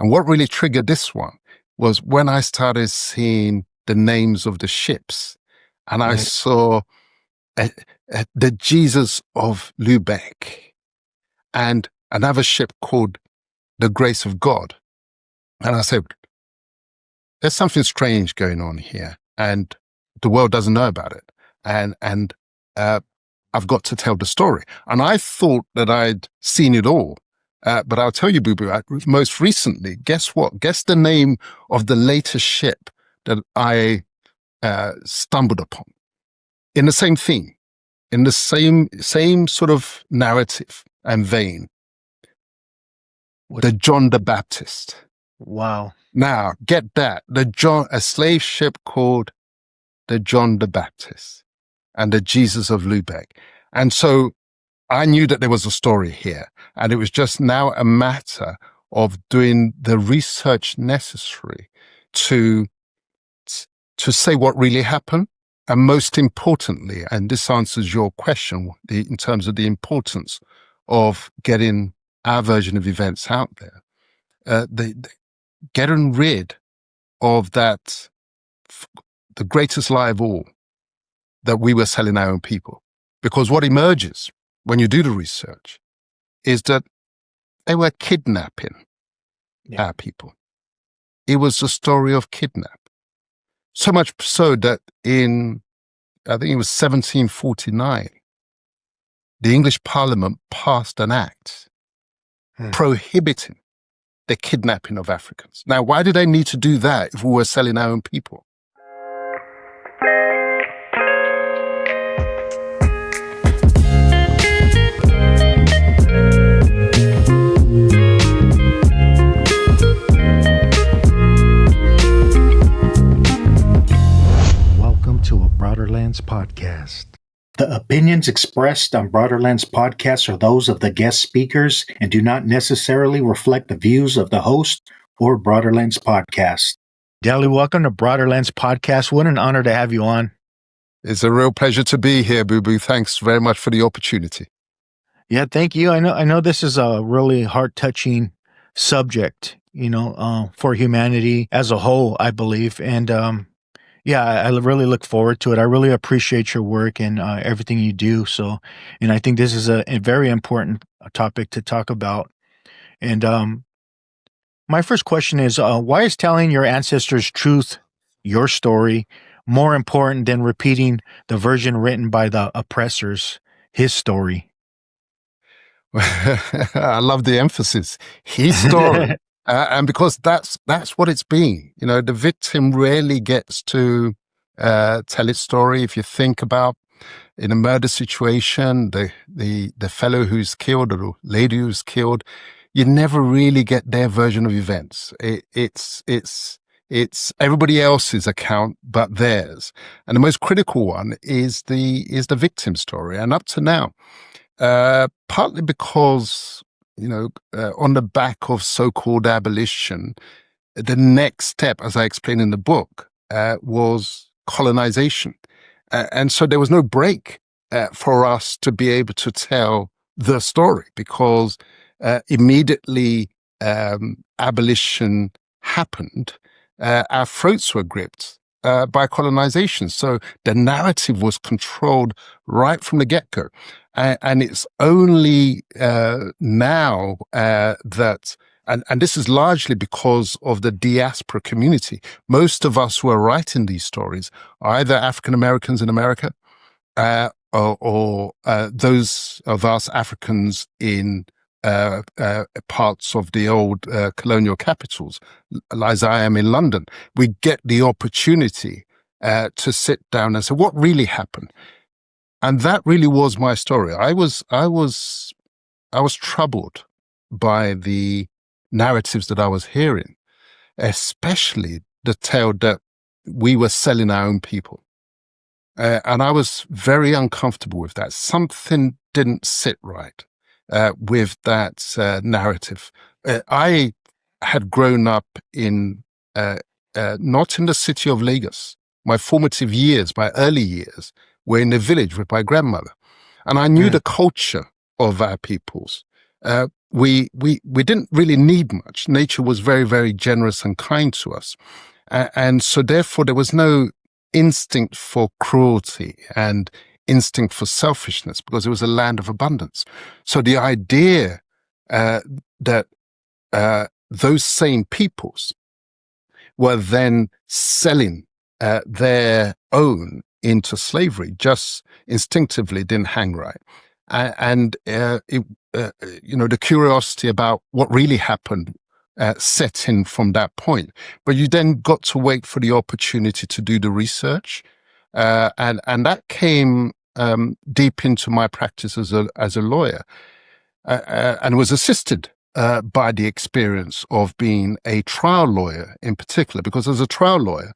And what really triggered this one was when I started seeing the names of the ships, and I saw the Jesus of Lübeck and another ship called the Grace of God. And I said, there's something strange going on here, and the world doesn't know about it. And I've got to tell the story. And I thought that I'd seen it all. But I'll tell you, Boo Boo, most recently, guess what? Guess the name of the latest ship that I stumbled upon in the same theme, in the same sort of narrative and vein. The John the Baptist. Wow. Now, get that. A slave ship called the John the Baptist and the Jesus of Lübeck. And so I knew that there was a story here, and it was just now a matter of doing the research necessary to say what really happened. And most importantly, and this answers your question in terms of the importance of getting our version of events out there, getting rid of that, the greatest lie of all, that we were selling our own people. Because what emerges when you do the research is that they were kidnapping our people. It was a story of kidnap. So much so that in, I think it was 1749, the English Parliament passed an act prohibiting the kidnapping of Africans. Now, why did they need to do that if we were selling our own people? To a Broaderlands podcast. The opinions expressed on Broaderlands podcasts are those of the guest speakers and do not necessarily reflect the views of the host or Broaderlands podcast. Dele, welcome to Broaderlands podcast. What an honor to have you on. It's a real pleasure to be here, Boo Boo. Thanks very much for the opportunity. Yeah, thank you. I know this is a really heart-touching subject, for humanity as a whole, I believe. And yeah, I really look forward to it. I really appreciate your work and everything you do. And I think this is a very important topic to talk about. And my first question is, why is telling your ancestors' truth, your story, more important than repeating the version written by the oppressors, his story? I love the emphasis. His story. And because that's what it's been. The victim rarely gets to tell its story. If you think about in a murder situation, the fellow who's killed or the lady who's killed, you never really get their version of events. It's everybody else's account but theirs. And the most critical one is the victim story. And up to now, partly because on the back of so-called abolition, the next step, as I explain in the book, was colonization. And so there was no break for us to be able to tell the story because immediately abolition happened, our throats were gripped by colonization. So the narrative was controlled right from the get-go. And it's only now that, and this is largely because of the diaspora community. Most of us who are writing these stories are either African Americans in America or those of us Africans in parts of the old colonial capitals, as I am in London. We get the opportunity to sit down and say, what really happened? And that really was my story. I was troubled by the narratives that I was hearing, especially the tale that we were selling our own people. And I was very uncomfortable with that. Something didn't sit right with that narrative. I had grown up in, not in the city of Lagos. My formative years, my early years, were in the village with my grandmother. And I knew the culture of our peoples. we didn't really need much. Nature was very, very generous and kind to us. And so therefore there was no instinct for cruelty and instinct for selfishness because it was a land of abundance. So the idea that those same peoples were then selling their own into slavery just instinctively didn't hang right. And the curiosity about what really happened set in from that point. But you then got to wait for the opportunity to do the research. And that came deep into my practice as a lawyer, and was assisted by the experience of being a trial lawyer in particular, because as a trial lawyer,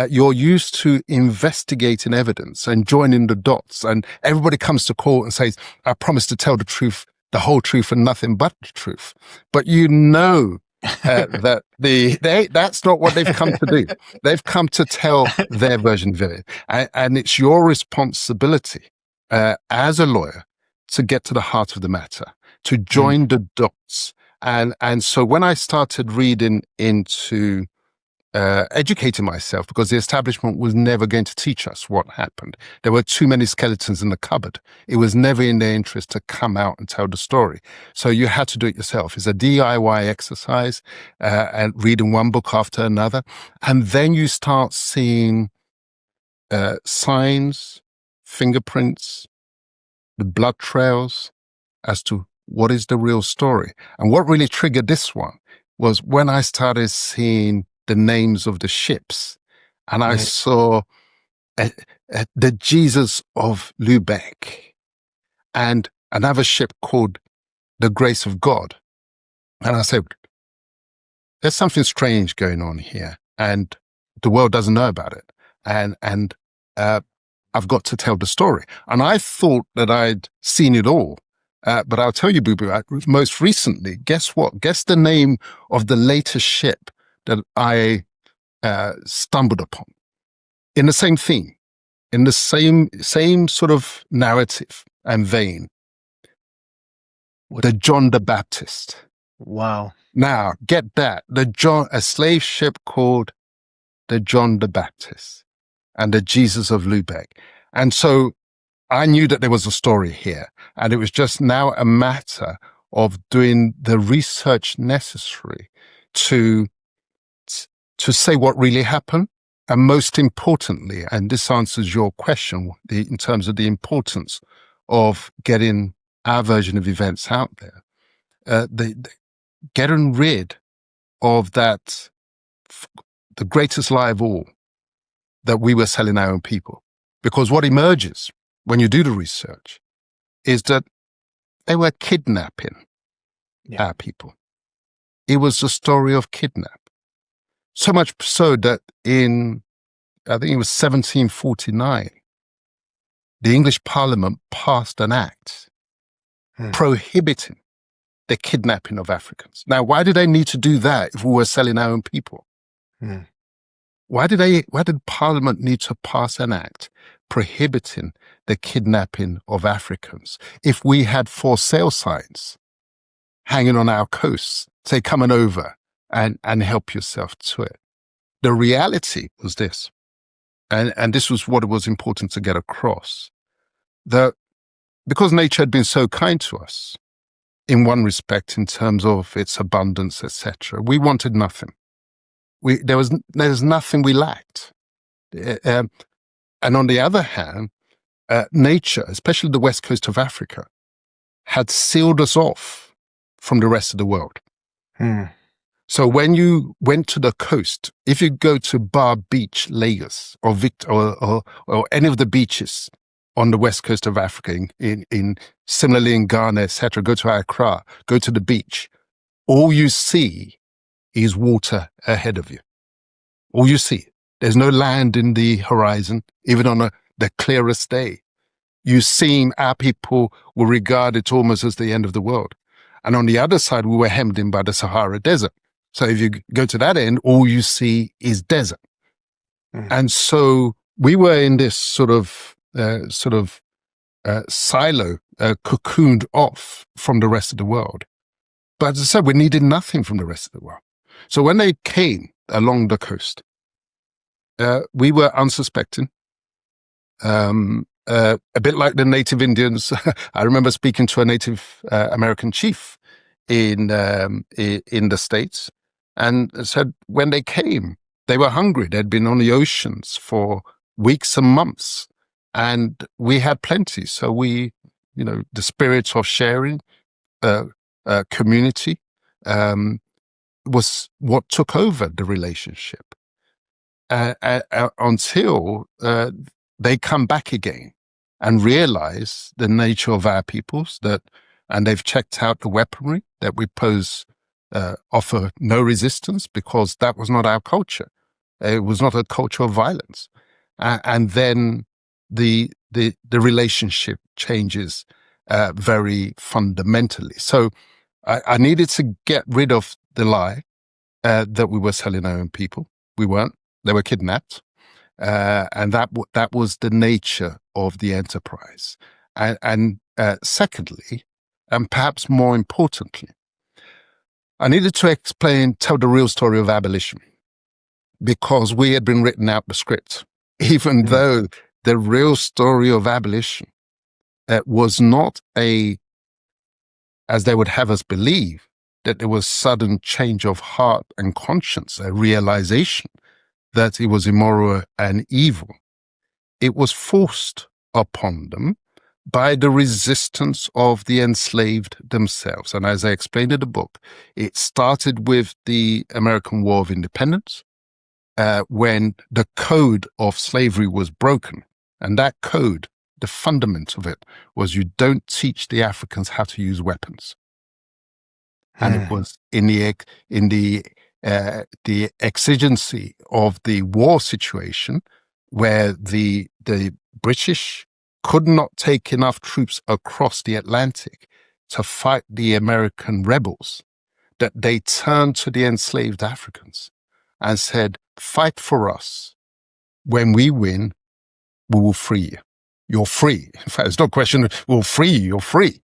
you're used to investigating evidence and joining the dots, and everybody comes to court and says, I promise to tell the truth, the whole truth and nothing but the truth. But that that's not what they've come to do. They've come to tell their version of it. And it's your responsibility as a lawyer to get to the heart of the matter, to join the dots. And so when I started reading into educating myself, because the establishment was never going to teach us what happened. There were too many skeletons in the cupboard. It was never in their interest to come out and tell the story. So you had to do it yourself. It's a DIY exercise, and reading one book after another. And then you start seeing signs, fingerprints, the blood trails as to what is the real story. And what really triggered this one was when I started seeing the names of the ships, and I saw the Jesus of Lübeck and another ship called the Grace of God. And I said, there's something strange going on here, and the world doesn't know about it. And I've got to tell the story. And I thought that I'd seen it all. But I'll tell you, Boo Boo, most recently, guess what? Guess the name of the latest ship that I stumbled upon in the same theme, in the same sort of narrative and vein. The John the Baptist. Wow. Now, get that. A slave ship called the John the Baptist and the Jesus of Lübeck. And so I knew that there was a story here, and it was just now a matter of doing the research necessary to say what really happened. And most importantly, and this answers your question in terms of the importance of getting our version of events out there, getting rid of that, the greatest lie of all, that we were selling our own people. Because what emerges when you do the research is that they were kidnapping our people. It was a story of kidnap. So much so that I think it was 1749, the English Parliament passed an act prohibiting the kidnapping of Africans. Now, why did they need to do that if we were selling our own people? Why did Parliament need to pass an act prohibiting the kidnapping of Africans if we had for sale signs hanging on our coasts, say, coming over and help yourself to it? The reality was this, and this was what was important to get across, that because nature had been so kind to us in one respect in terms of its abundance, etc., we wanted nothing. There was nothing we lacked. And on the other hand, nature, especially the west coast of Africa, had sealed us off from the rest of the world. So when you went to the coast, if you go to Bar Beach, Lagos, or any of the beaches on the west coast of Africa, similarly in Ghana, etc., go to Accra, go to the beach, all you see is water ahead of you. All you see. There's no land in the horizon, even on the clearest day. You see, our people were regarded almost as the end of the world. And on the other side, we were hemmed in by the Sahara Desert. So if you go to that end, all you see is desert. And so we were in this sort of silo, cocooned off from the rest of the world. But as I said, we needed nothing from the rest of the world. So when they came along the coast, we were unsuspecting. A bit like the native Indians. I remember speaking to a Native American chief in the States, and said when they came, they were hungry. They'd been on the oceans for weeks and months, and we had plenty. So we, the spirit of sharing, community, was what took over the relationship until they come back again and realize the nature of our peoples, and they've checked out the weaponry that we pose, offer no resistance, because that was not our culture. It was not a culture of violence. And then the relationship changes very fundamentally. So I needed to get rid of the lie that we were selling our own people. We weren't. They were kidnapped. And that was the nature of the enterprise. And secondly, and perhaps more importantly, I needed to tell the real story of abolition, because we had been written out the script, even though the real story of abolition was not as they would have us believe, that there was sudden change of heart and conscience, a realization that it was immoral and evil. It was forced upon them by the resistance of the enslaved themselves. And as I explained in the book, it started with the American War of Independence, when the code of slavery was broken. And that code, the fundament of it, was you don't teach the Africans how to use weapons. And it was in the exigency of the war situation, where the British could not take enough troops across the Atlantic to fight the American rebels, that they turned to the enslaved Africans and said, fight for us. When we win, we will free you. You're free. In fact, it's not a question of we'll free you, you're free.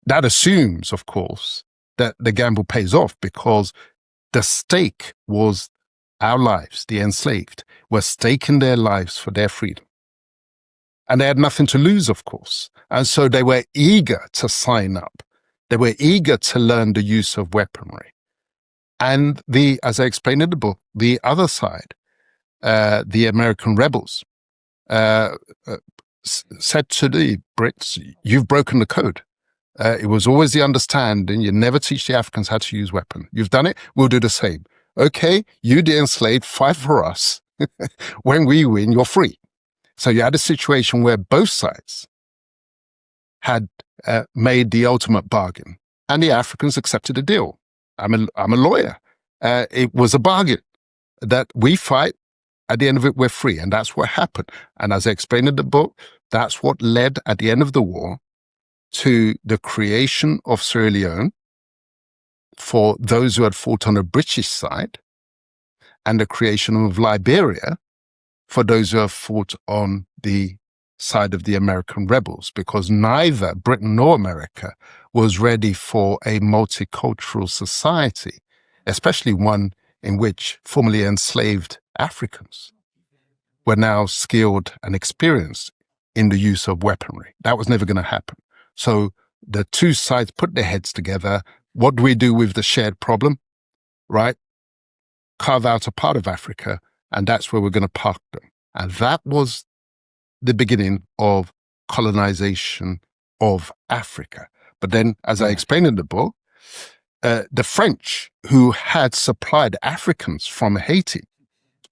That assumes, of course, that the gamble pays off, because the stake was our lives. The enslaved were staking their lives for their freedom. And they had nothing to lose, of course. And so they were eager to sign up. They were eager to learn the use of weaponry. And as I explained in the book, the other side, the American rebels, said to the Brits, you've broken the code. It was always the understanding, you never teach the Africans how to use weapons. You've done it, we'll do the same. Okay, you the enslaved, fight for us. When we win, you're free. So you had a situation where both sides had made the ultimate bargain, and the Africans accepted the deal. I'm a lawyer. It was a bargain that we fight. At the end of it, we're free. And that's what happened. And as I explained in the book, that's what led at the end of the war to the creation of Sierra Leone for those who had fought on the British side, and the creation of Liberia for those who have fought on the side of the American rebels, because neither Britain nor America was ready for a multicultural society, especially one in which formerly enslaved Africans were now skilled and experienced in the use of weaponry. That was never going to happen. So the two sides put their heads together. What do we do with the shared problem? Right? Carve out a part of Africa, and that's where we're going to park them. And that was the beginning of colonization of Africa. But then, as I explained in the book, the French, who had supplied Africans from Haiti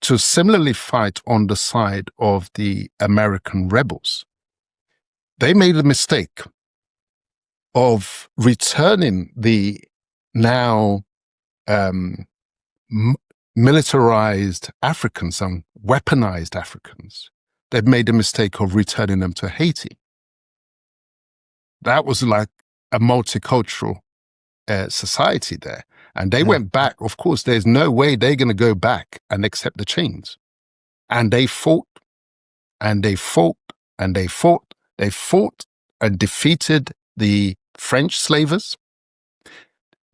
to similarly fight on the side of the American rebels, they made a mistake of returning the now militarized Africans and weaponized Africans. They'd made the mistake of returning them to Haiti. That was like a multicultural society there. And they went back. Of course, there's no way they're going to go back and accept the chains. And they fought, and they fought, and they fought. They fought and defeated the French slavers.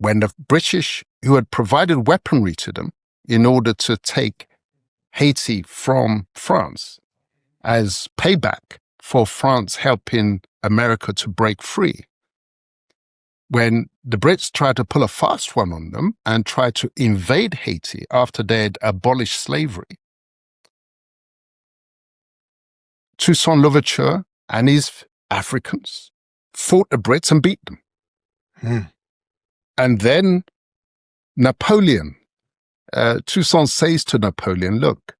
when the British, who had provided weaponry to them in order to take Haiti from France as payback for France helping America to break free, when the Brits tried to pull a fast one on them and tried to invade Haiti after they'd abolished slavery, Toussaint Louverture and his Africans fought the Brits and beat them. And then Napoleon, Toussaint says to Napoleon, look,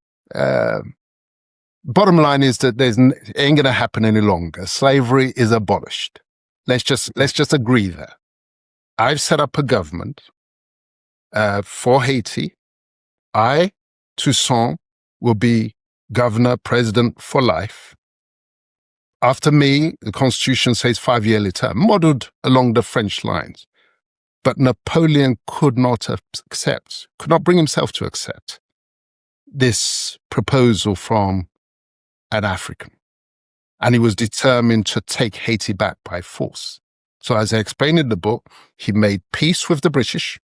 bottom line is that it ain't going to happen any longer. Slavery is abolished. Let's just agree there. I've set up a government for Haiti. I, Toussaint, will be governor, president for life. After me, the Constitution says 5-yearly term, modeled along the French lines. But Napoleon could not bring himself to accept this proposal from an African. And he was determined to take Haiti back by force. So as I explained in the book, he made peace with the British,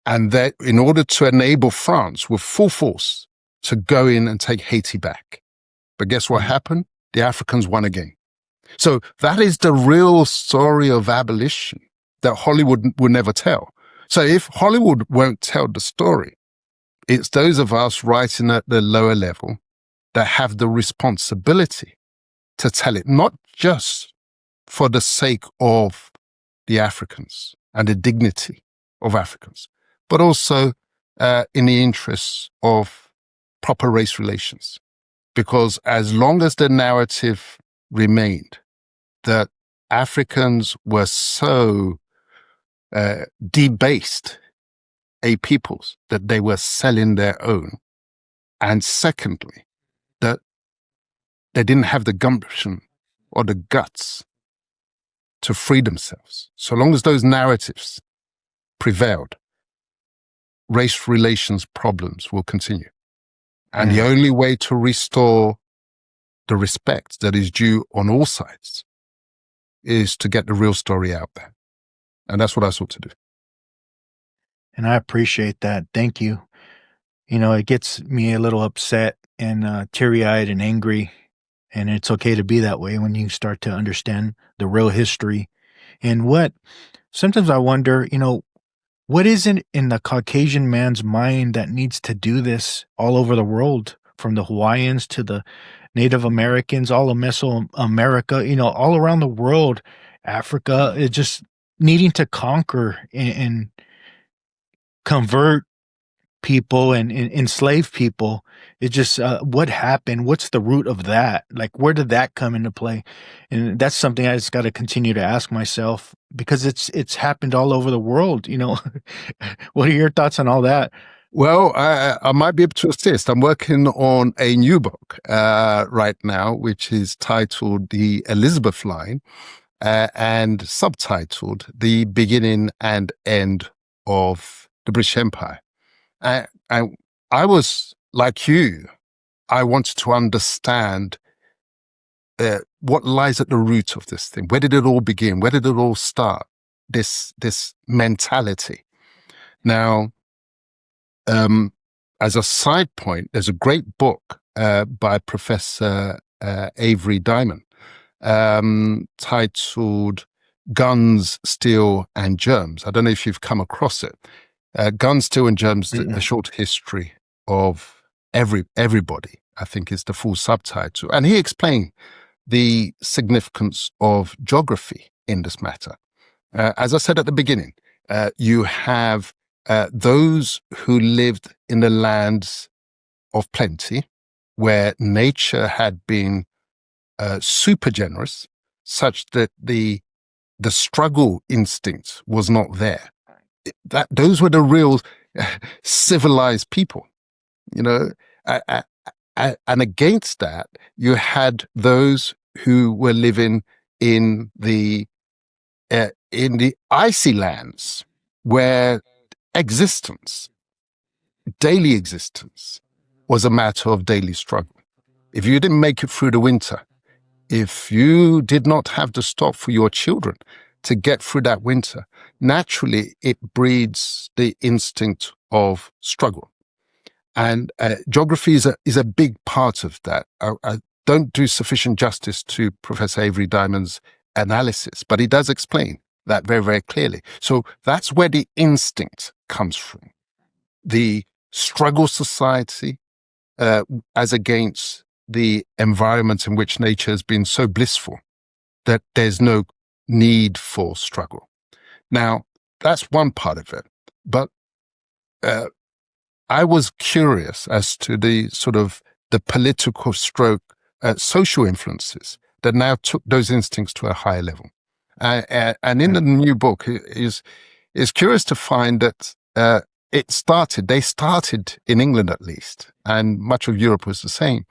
and that in order to enable France with full force to go in and take Haiti back. But guess what happened? The Africans won again. So that is the real story of abolition that Hollywood will never tell. So if Hollywood won't tell the story, it's those of us writing at the lower level that have the responsibility to tell it, not just for the sake of the Africans and the dignity of Africans, but also in the interests of proper race relations. Because as long as the narrative remained that Africans were so debased a peoples that they were selling their own, and secondly, that they didn't have the gumption or the guts to free themselves. So long as those narratives prevailed, race relations problems will continue. And the only way to restore the respect that is due on all sides is to get the real story out there. And that's what I sought to do. And I appreciate that. Thank you. You know, it gets me a little upset and teary-eyed and angry. And it's okay to be that way when you start to understand the real history. And sometimes I wonder, you know, what is it in the Caucasian man's mind that needs to do this all over the world, from the Hawaiians to the Native Americans, all of Mesoamerica, you know, all around the world, Africa, is just needing to conquer and convert people and enslave people. It's just what happened? What's the root of that? Like, where did that come into play? And that's something I just got to continue to ask myself, because it's happened all over the world. You know, what are your thoughts on all that? Well, I might be able to assist. I'm working on a new book right now, which is titled The Elizabeth Line and subtitled The Beginning and End of the British Empire. I was like you. I wanted to understand what lies at the root of this thing. Where did it all begin? Where did it all start? This mentality. Now, as a side point, there's a great book by Professor Avery Diamond titled Guns, Steel, and Germs. I don't know if you've come across it. Guns, Steel, and Germs, a short history of everybody, I think is the full subtitle. And he explained the significance of geography in this matter. As I said at the beginning, you have those who lived in the lands of plenty, where nature had been super generous, such that the struggle instinct was not there. Those were the real civilized people, you know. And against that, you had those who were living in the icy lands, where daily existence, was a matter of daily struggle. If you didn't make it through the winter, if you did not have the stock for your children to get through that winter, naturally it breeds the instinct of struggle. And geography is a big part of that. I don't do sufficient justice to Professor Avery Diamond's analysis, but he does explain that very, very clearly. So that's where the instinct comes from. The struggle society as against the environment in which nature has been so blissful that there's no need for struggle. Now, that's one part of it. But I was curious as to the sort of the political stroke social influences that now took those instincts to a higher level. And in the new book, is curious to find that they started in England at least, and much of Europe was the same,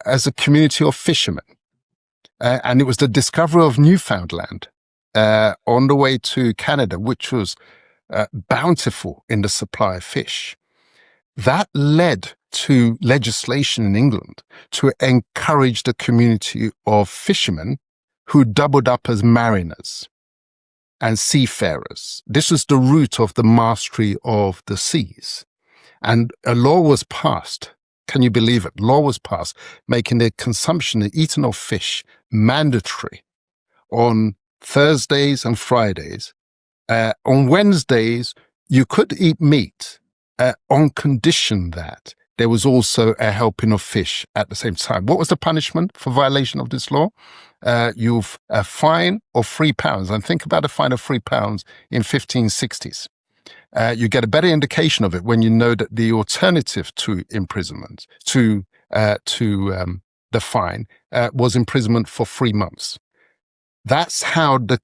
as a community of fishermen. And it was the discovery of Newfoundland on the way to Canada, which was bountiful in the supply of fish. That led to legislation in England to encourage the community of fishermen who doubled up as mariners and seafarers. This was the root of the mastery of the seas. And a law was passed. Can you believe it? Law was passed, making the consumption and eating of fish mandatory on Thursdays and Fridays. On Wednesdays, you could eat meat on condition that there was also a helping of fish at the same time. What was the punishment for violation of this law? You've a fine of £3. And think about a fine of £3 in 1560s. You get a better indication of it when you know that the alternative to imprisonment, to the fine, was imprisonment for 3 months. That's how the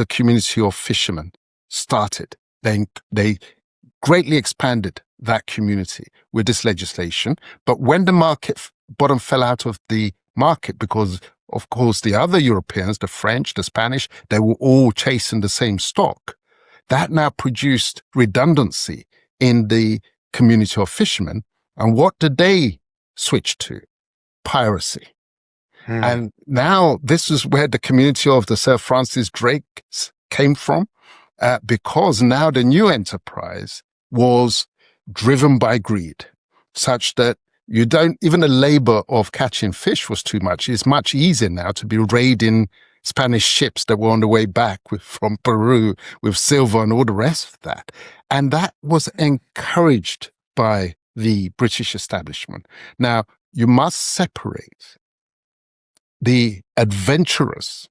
community of fishermen started. They greatly expanded that community with this legislation. But when the market bottom fell out of the market, because of course the other Europeans, the French, the Spanish, they were all chasing the same stock. That now produced redundancy in the community of fishermen. And what did they switch to? Piracy. And now this is where the community of the Sir Francis Drakes came from, because now the new enterprise was driven by greed, such that even the labor of catching fish was too much. It's much easier now to be raiding Spanish ships that were on the way back from Peru with silver and all the rest of that. And that was encouraged by the British establishment. Now, you must separate the adventurers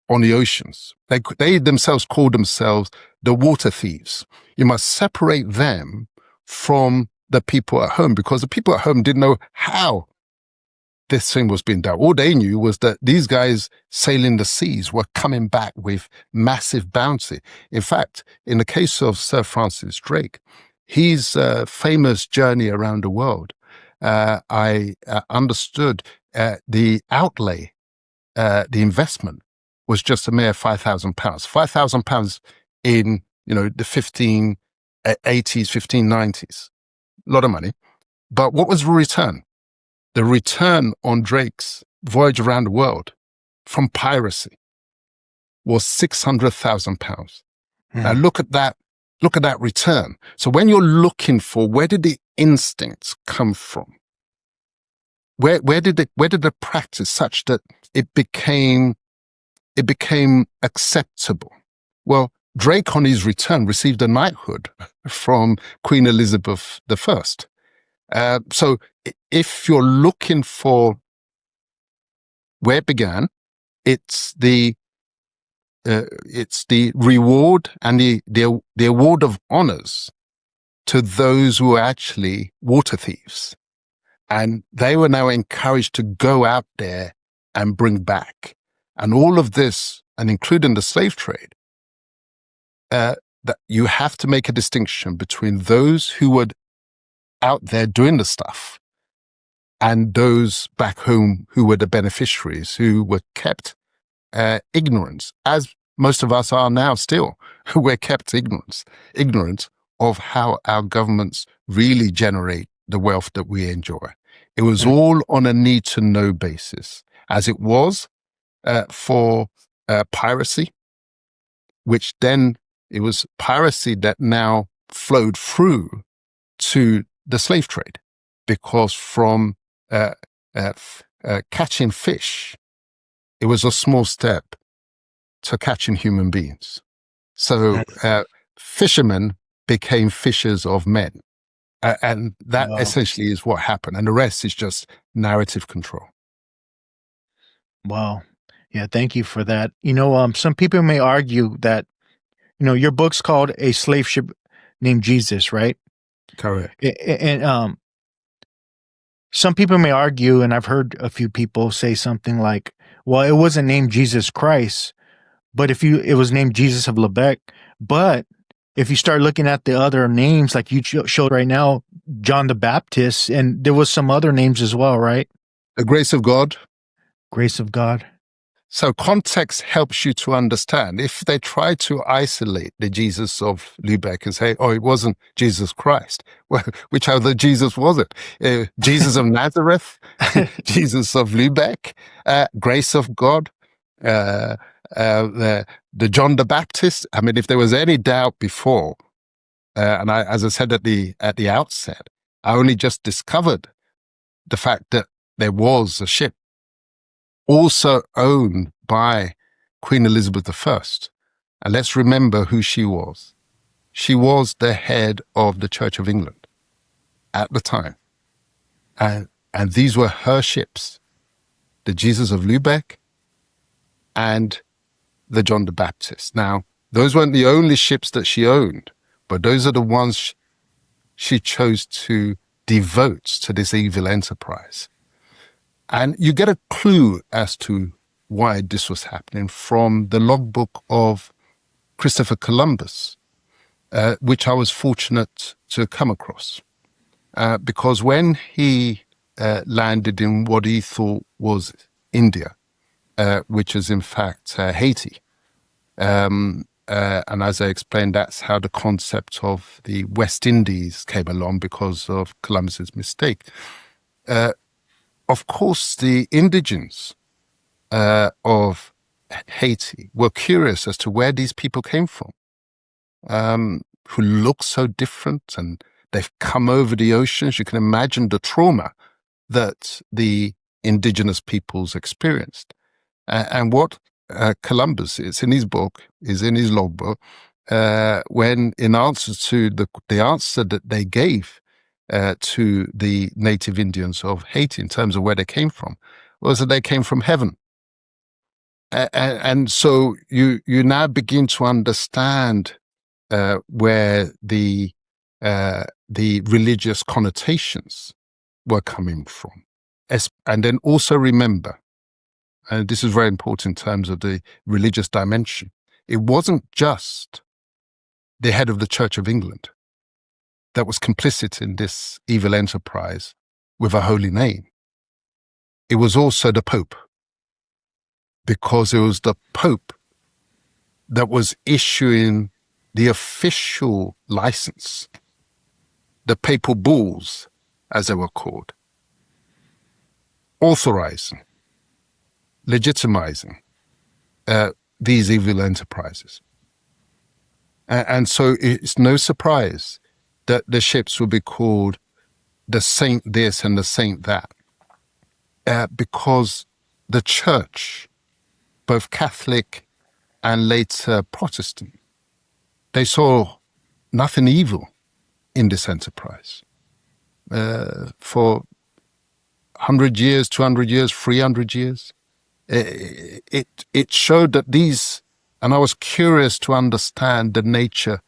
on the oceans. They themselves call themselves the water thieves. You must separate them from the people at home, because the people at home didn't know how this thing was being done. All they knew was that these guys sailing the seas were coming back with massive bounty. In fact, in the case of Sir Francis Drake, his famous journey around the world, I understood the outlay, the investment was just a mere £5,000. £5,000 in, the 1580s, 1590s. A lot of money. But what was the return? The return on Drake's voyage around the world from piracy was £600,000. Now look at that return. So when you're looking for where did the instincts come from? Where did the practice such that it became acceptable? Well, Drake on his return received a knighthood from Queen Elizabeth I. So if you're looking for where it began, it's the reward and the award of honors to those who are actually water thieves. And they were now encouraged to go out there and bring back. And all of this, and including the slave trade, that you have to make a distinction between those who were out there doing the stuff and those back home who were the beneficiaries, who were kept ignorant, as most of us are now still. We're kept ignorant of how our governments really generate the wealth that we enjoy. It was all on a need-to-know basis, as it was for piracy, which then it was piracy that now flowed through to the slave trade, because from catching fish, it was a small step to catching human beings. So fishermen became fishers of men. And that essentially is what happened. And the rest is just narrative control. Wow. Yeah, thank you for that. Some people may argue that, your book's called A Slave Ship Named Jesus, right? Correct. And some people may argue, and I've heard a few people say something like, well, it wasn't named Jesus Christ, but it was named Jesus of Lübeck. But if you start looking at the other names, like you showed right now, John the Baptist, and there was some other names as well, right? The grace of God. Grace of God. So context helps you to understand. If they try to isolate the Jesus of Lübeck and say, oh, it wasn't Jesus Christ, well, which other Jesus was it? Jesus of Nazareth, Jesus of Lübeck, grace of God, the John the Baptist. I mean, if there was any doubt before, and as I said at the outset, I only just discovered the fact that there was a ship also owned by Queen Elizabeth I. And let's remember who she was. She was the head of the Church of England at the time. And these were her ships, the Jesus of Lübeck and the John the Baptist. Now, those weren't the only ships that she owned, but those are the ones she chose to devote to this evil enterprise. And you get a clue as to why this was happening from the logbook of Christopher Columbus, which I was fortunate to come across. Because when he landed in what he thought was India, which is in fact Haiti, and as I explained, that's how the concept of the West Indies came along because of Columbus's mistake. Of course, the indigents of Haiti were curious as to where these people came from, who look so different, and they've come over the oceans. You can imagine the trauma that the indigenous peoples experienced. And what Columbus is in his book, is in his logbook, when in answer to the answer that they gave to the native Indians of Haiti in terms of where they came from, was that they came from heaven. And so you now begin to understand where the religious connotations were coming from. And then also remember, and this is very important in terms of the religious dimension, it wasn't just the head of the Church of England that was complicit in this evil enterprise with a holy name. It was also the Pope, because it was the Pope that was issuing the official license, the papal bulls, as they were called, authorizing, legitimizing these evil enterprises. And so it's no surprise that the ships will be called the saint this and the saint that, because the church, both Catholic and later Protestant, they saw nothing evil in this enterprise. For 100 years, 200 years, 300 years, it showed that these, and I was curious to understand the nature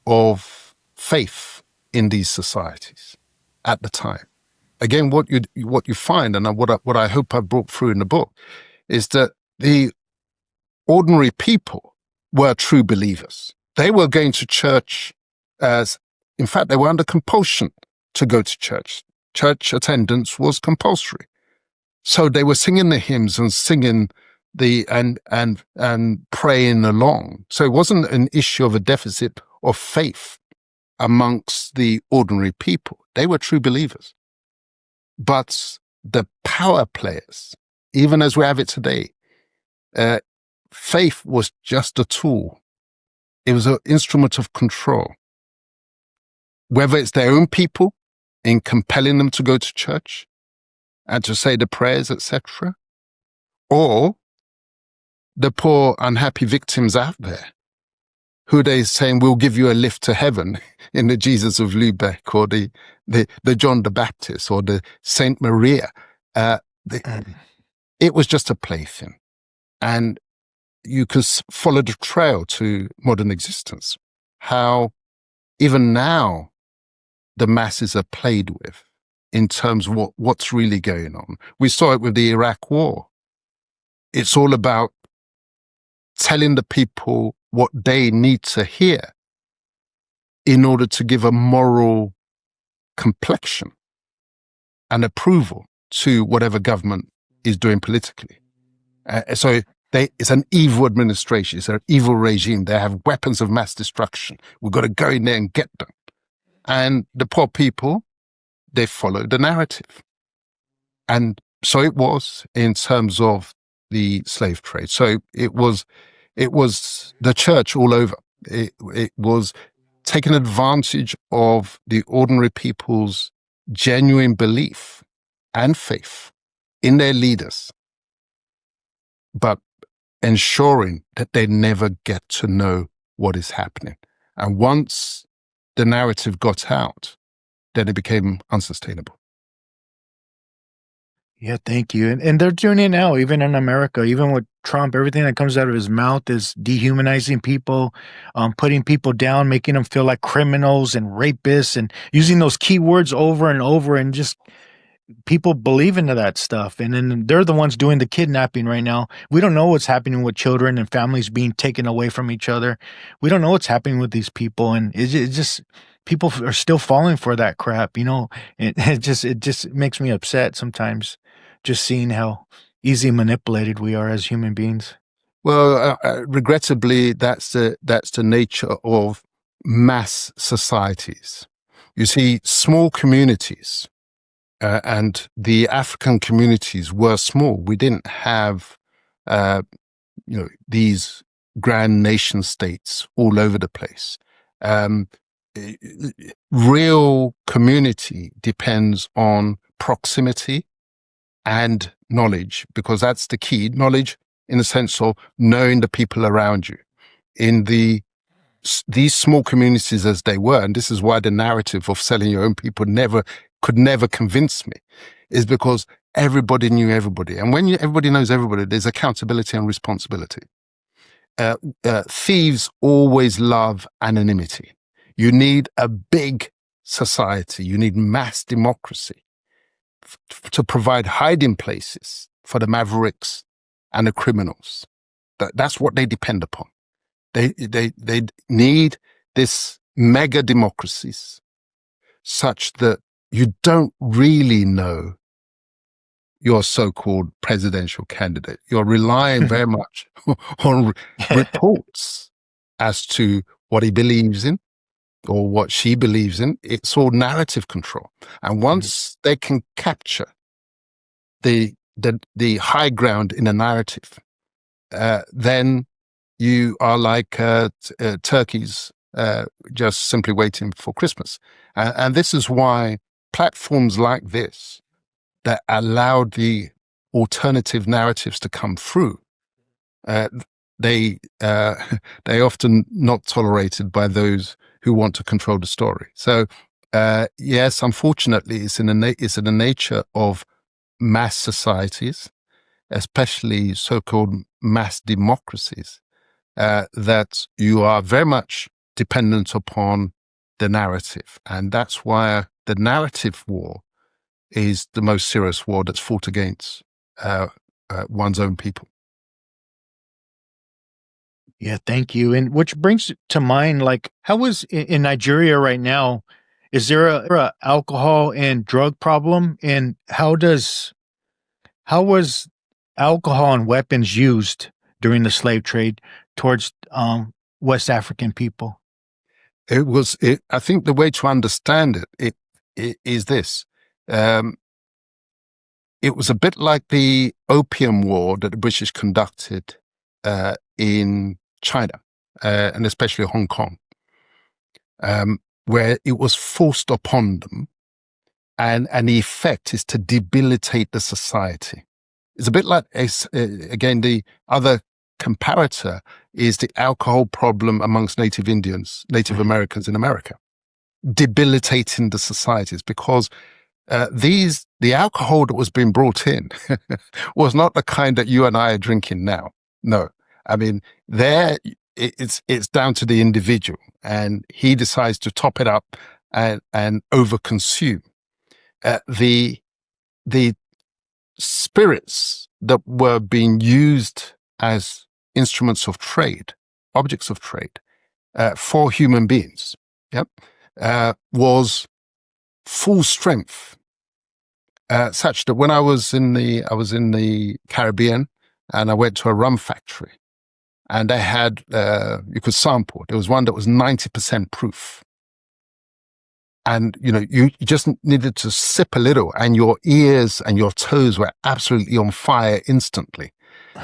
of faith in these societies at the time. Again, what you find, and what I hope I brought through in the book, is that the ordinary people were true believers. They were going to church in fact, they were under compulsion to go to church. Church attendance was compulsory. So they were singing the hymns and singing and praying along. So it wasn't an issue of a deficit of faith amongst the ordinary people. They were true believers. But the power players, even as we have it today, faith was just a tool. It was an instrument of control. Whether it's their own people in compelling them to go to church and to say the prayers, etc., or the poor, unhappy victims out there who they're saying, we'll give you a lift to heaven in the Jesus of Lübeck or the John the Baptist or the Saint Maria. It was just a plaything. And you could follow the trail to modern existence, how even now the masses are played with in terms of what's really going on. We saw it with the Iraq War. It's all about telling the people what they need to hear in order to give a moral complexion and approval to whatever government is doing politically. So it's an evil administration. It's an evil regime. They have weapons of mass destruction. We've got to go in there and get them. And the poor people, they follow the narrative. And so it was in terms of the slave trade. So it was the church all over. It was taking advantage of the ordinary people's genuine belief and faith in their leaders, but ensuring that they never get to know what is happening. And once the narrative got out, then it became unsustainable. Yeah, thank you. And they're doing it now, even in America, even with Trump. Everything that comes out of his mouth is dehumanizing people, putting people down, making them feel like criminals and rapists, and using those keywords over and over, and just people believe into that stuff. And then they're the ones doing the kidnapping right now. We don't know what's happening with children and families being taken away from each other. We don't know what's happening with these people. And it just people are still falling for that crap. It just makes me upset sometimes, just seeing how easy manipulated we are as human beings. Well, regrettably, that's the nature of mass societies. You see, small communities, and the African communities were small. We didn't have, these grand nation states all over the place. Real community depends on proximity and knowledge, because that's the key. Knowledge in the sense of knowing the people around you. In these small communities as they were, and this is why the narrative of selling your own people could never convince me, is because everybody knew everybody. And when everybody knows everybody, there's accountability and responsibility. Thieves always love anonymity. You need a big society. You need mass democracy to provide hiding places for the mavericks and the criminals. That's what they depend upon. They need this mega democracies such that you don't really know your so-called presidential candidate. You're relying very much on reports as to what he believes in or what she believes in. It's all narrative control. And once they can capture the high ground in a narrative, then you are like turkeys just simply waiting for Christmas. And this is why platforms like this that allowed the alternative narratives to come through, they often not tolerated by those who want to control the story. So yes, unfortunately, it's in the nature of mass societies, especially so-called mass democracies, that you are very much dependent upon the narrative. And that's why the narrative war is the most serious war that's fought against one's own people. Yeah, thank you. And which brings to mind, like, how is in Nigeria right now, is there a alcohol and drug problem? And how was alcohol and weapons used during the slave trade towards West African people? I think the way to understand it is this. It was a bit like the Opium War that the British conducted in China, and especially Hong Kong, where it was forced upon them, and the effect is to debilitate the society. It's a bit like, again, the other comparator is the alcohol problem amongst Native Americans in America, debilitating the societies, because the alcohol that was being brought in was not the kind that you and I are drinking now. No, I mean, it's down to the individual, and he decides to top it up and overconsume. The spirits that were being used as instruments of trade, objects of trade, for human beings, was full strength, such that when I was in the Caribbean, and I went to a rum factory, and they had you could sample. There was one that was 90% proof. And, you just needed to sip a little, and your ears and your toes were absolutely on fire instantly.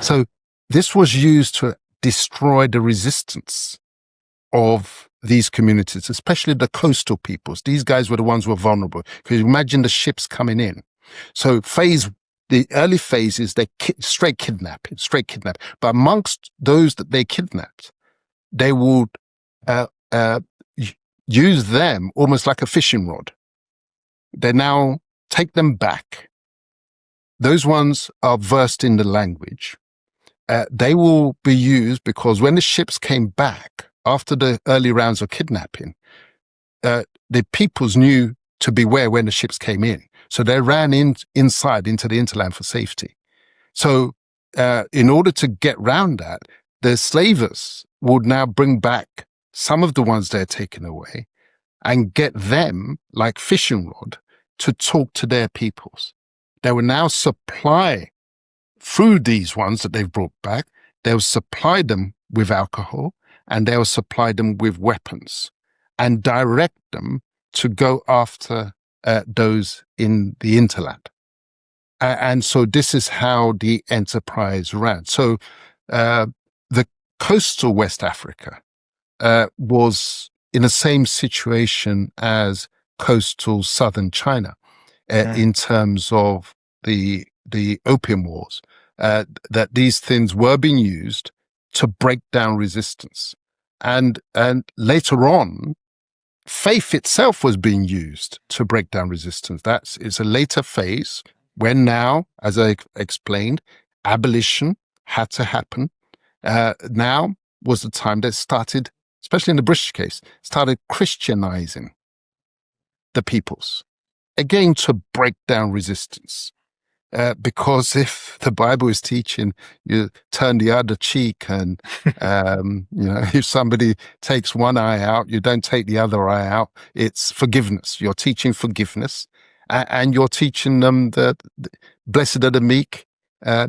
So this was used to destroy the resistance of these communities, especially the coastal peoples. These guys were the ones who were vulnerable. Because imagine the ships coming in. So the early phases, they straight kidnapping. But amongst those that they kidnapped, they would use them almost like a fishing rod. They now take them back. Those ones are versed in the language. They will be used because when the ships came back after the early rounds of kidnapping, the peoples knew to beware when the ships came in. So they ran inside into the hinterland for safety. So in order to get round that, the slavers would now bring back some of the ones they're taken away and get them, like fishing rod, to talk to their peoples. They will now supply, through these ones that they've brought back, they'll supply them with alcohol, and they'll supply them with weapons, and direct them to go after those in the hinterland. And so this is how the enterprise ran. So the coastal West Africa was in the same situation as coastal southern China in terms of the Opium Wars, that these things were being used to break down resistance. And later on, faith itself was being used to break down resistance. It's a later phase when now, as I explained, abolition had to happen. Now was the time that started, especially in the British case, started Christianizing the peoples, again, to break down resistance. Because if the Bible is teaching you turn the other cheek, and if somebody takes one eye out, you don't take the other eye out. It's forgiveness. You're teaching forgiveness, and you're teaching them that blessed are the meek,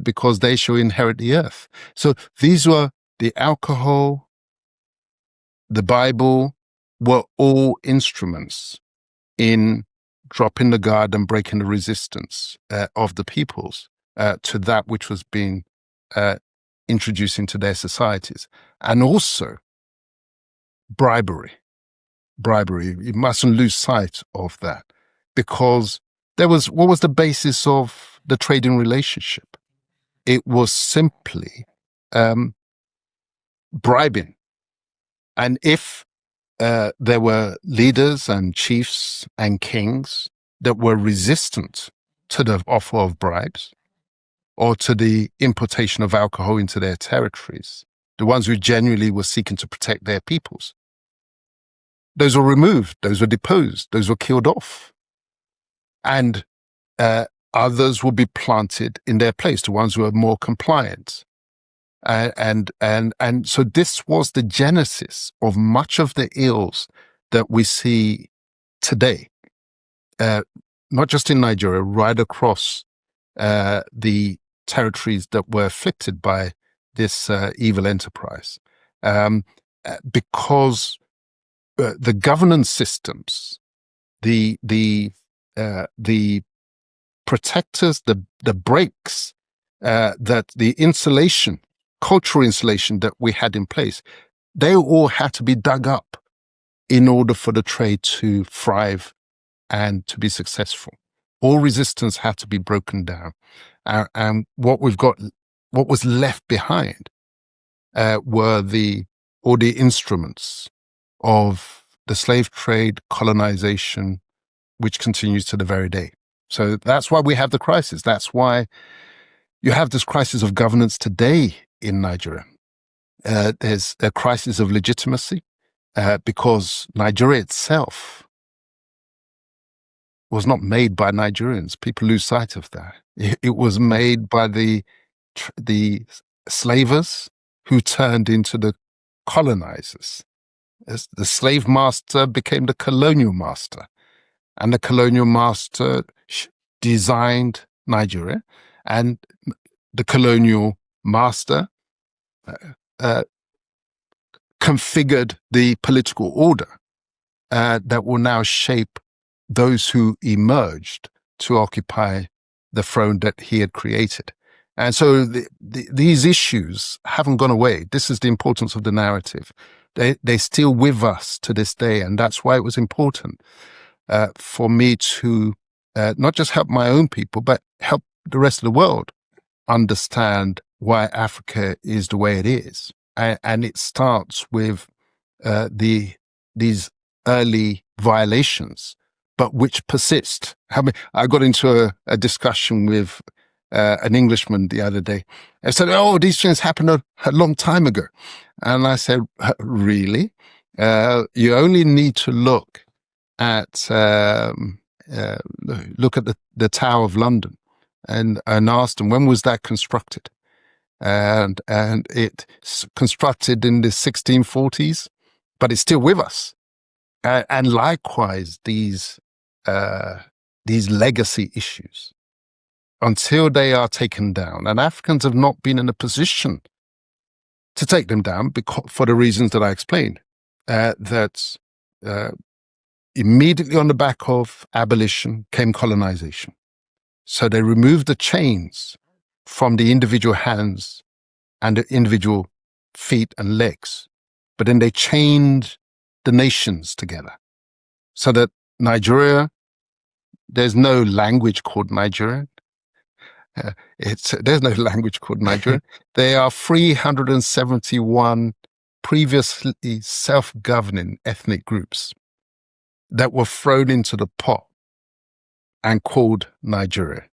because they shall inherit the earth. So these were the alcohol, the Bible, were all instruments in dropping the guard and breaking the resistance of the peoples to that which was being introduced into their societies. And also bribery. You mustn't lose sight of that, because what was the basis of the trading relationship? It was simply bribing. And if there were leaders and chiefs and kings that were resistant to the offer of bribes or to the importation of alcohol into their territories, the ones who genuinely were seeking to protect their peoples, those were removed, those were deposed, those were killed off. And others will be planted in their place, the ones who are more compliant. And so this was the genesis of much of the ills that we see today, not just in Nigeria, right across the territories that were afflicted by this evil enterprise, because the governance systems, the protectors, the brakes, that the insulation cultural installation that we had in place, they all had to be dug up in order for the trade to thrive and to be successful. All resistance had to be broken down. And what was left behind were all the instruments of the slave trade, colonization, which continues to the very day. So that's why we have the crisis. That's why you have this crisis of governance today in Nigeria. There's a crisis of legitimacy because Nigeria itself was not made by Nigerians. People lose sight of that. It was made by the slavers who turned into the colonizers. As the slave master became the colonial master, and the colonial master designed Nigeria, and the colonial master configured the political order that will now shape those who emerged to occupy the throne that he had created. And so these issues haven't gone away. This is the importance of the narrative. They're still with us to this day. And that's why it was important for me to not just help my own people, but help the rest of the world understand why Africa is the way it is. And it starts with these early violations, but which persist. I got into a discussion with an Englishman the other day. I said, "Oh, these things happened a long time ago." And I said, "Really? You only need to look at the Tower of London and ask them, when was that constructed? And it's constructed in the 1640s, but it's still with us. And likewise, these legacy issues, until they are taken down, and Africans have not been in a position to take them down for the reasons that I explained, that immediately on the back of abolition came colonization. So they removed the chains from the individual hands and the individual feet and legs, but then they chained the nations together so that Nigeria, there's no language called Nigerian. There's no language called Nigerian. There are 371 previously self-governing ethnic groups that were thrown into the pot and called Nigeria.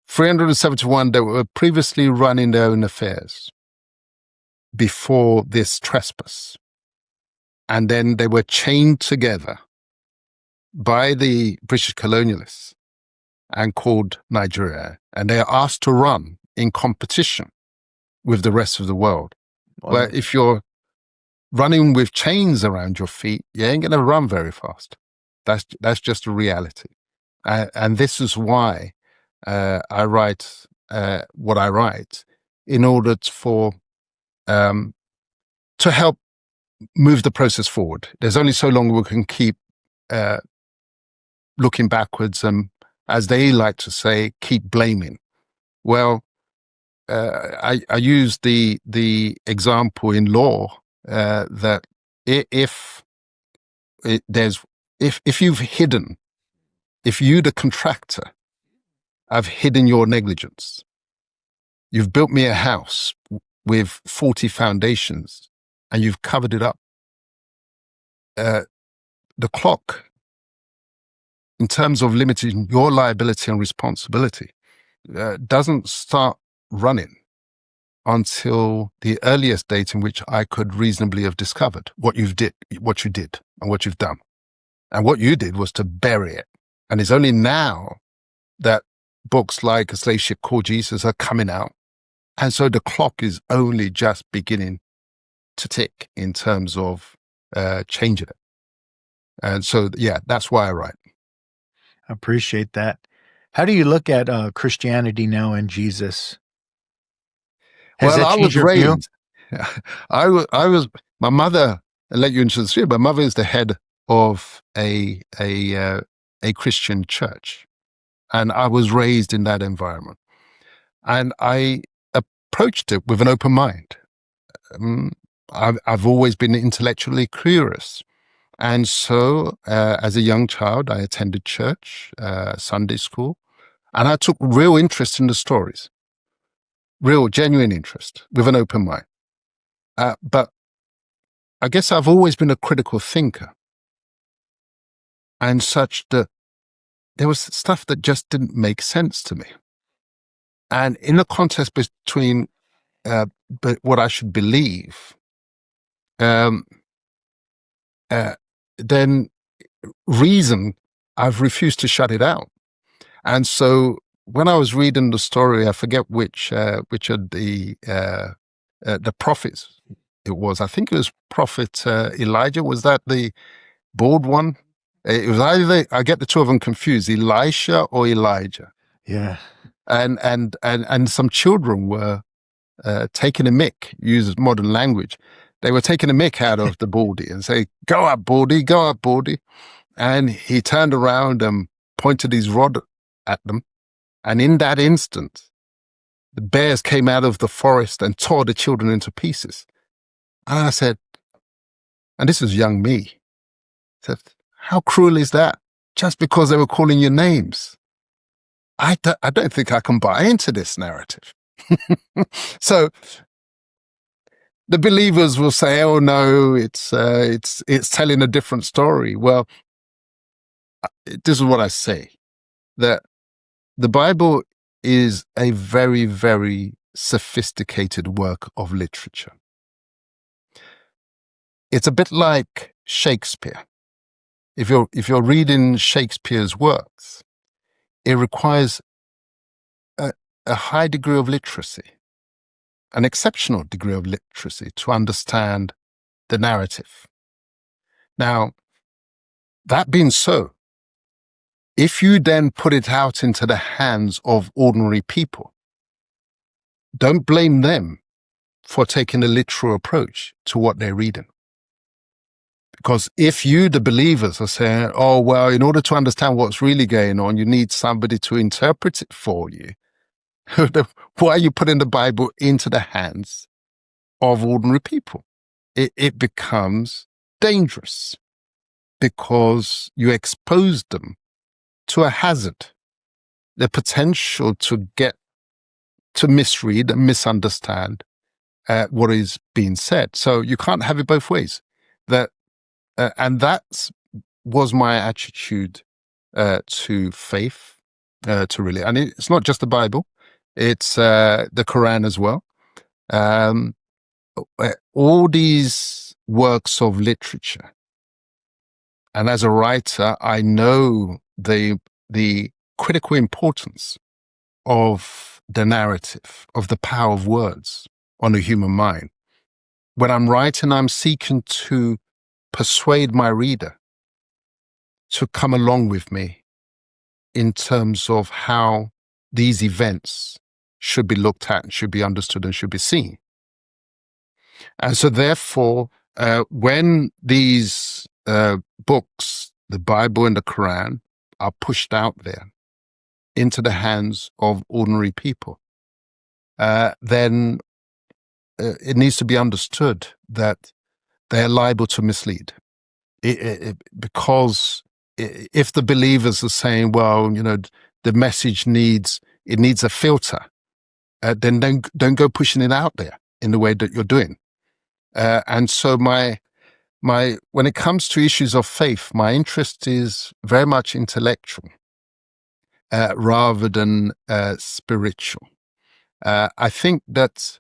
371 that were previously running their own affairs before this trespass. And then they were chained together by the British colonialists and called Nigeria. And they are asked to run in competition with the rest of the world. Wow. Where if you're running with chains around your feet, you ain't going to run very fast. That's just a reality. And this is why I write what I write, in order to help move the process forward. There's only so long we can keep looking backwards and, as they like to say, keep blaming. Well, I use the example in law that if you've hidden, if you, the contractor, have hidden your negligence, you've built me a house with 40 foundations and you've covered it up, the clock, in terms of limiting your liability and responsibility, doesn't start running until the earliest date in which I could reasonably have discovered what you did and what you've done. And what you did was to bury it. And it's only now that books like A Slave Ship Called Jesus are coming out. And so the clock is only just beginning to tick in terms of changing it. And so, yeah, that's why I write. I appreciate that. How do you look at Christianity now and Jesus? Well, I was raised. I was. My mother. I'll let you into the story. My mother is the head of a Christian church, and I was raised in that environment. And I approached it with an open mind. I've always been intellectually curious. And so as a young child, I attended church, Sunday school, and I took real interest in the stories, real genuine interest with an open mind. But I guess I've always been a critical thinker, and such that there was stuff that just didn't make sense to me. And in the contest between but what I should believe, then reason, I've refused to shut it out. And so when I was reading the story, I forget which of the prophets it was. I think it was Prophet Elijah. Was that the bald one? It was either, I get the two of them confused, Elisha or Elijah. Yeah. And some children were taking a mick, use modern language. They were taking a mick out of the baldy and say, go up, baldy, go up, baldy. And he turned around and pointed his rod at them. And in that instant, the bears came out of the forest and tore the children into pieces. And I said, and this was young me, I said, how cruel is that? Just because they were calling you names. I don't think I can buy into this narrative. So the believers will say, oh no, it's telling a different story. Well, this is what I say, that the Bible is a very, very sophisticated work of literature. It's a bit like Shakespeare. If you're reading Shakespeare's works, it requires a high degree of literacy, an exceptional degree of literacy to understand the narrative. Now, that being so, if you then put it out into the hands of ordinary people, don't blame them for taking a literal approach to what they're reading. Because if you, the believers, are saying, oh, well, in order to understand what's really going on, you need somebody to interpret it for you, why are you putting the Bible into the hands of ordinary people? It becomes dangerous because you expose them to a hazard, the potential to misread and misunderstand what is being said. So you can't have it both ways. And that was my attitude to faith, to really. And it's not just the Bible; it's the Quran as well. All these works of literature, and as a writer, I know the critical importance of the narrative, of the power of words on the human mind. When I'm writing, I'm seeking to persuade my reader to come along with me in terms of how these events should be looked at and should be understood and should be seen. And so therefore, when these books, the Bible and the Quran, are pushed out there into the hands of ordinary people, then it needs to be understood that they're liable to mislead. Because if the believers are saying, well, the message needs a filter, then don't go pushing it out there in the way that you're doing. And so when it comes to issues of faith, my interest is very much intellectual rather than spiritual. I think that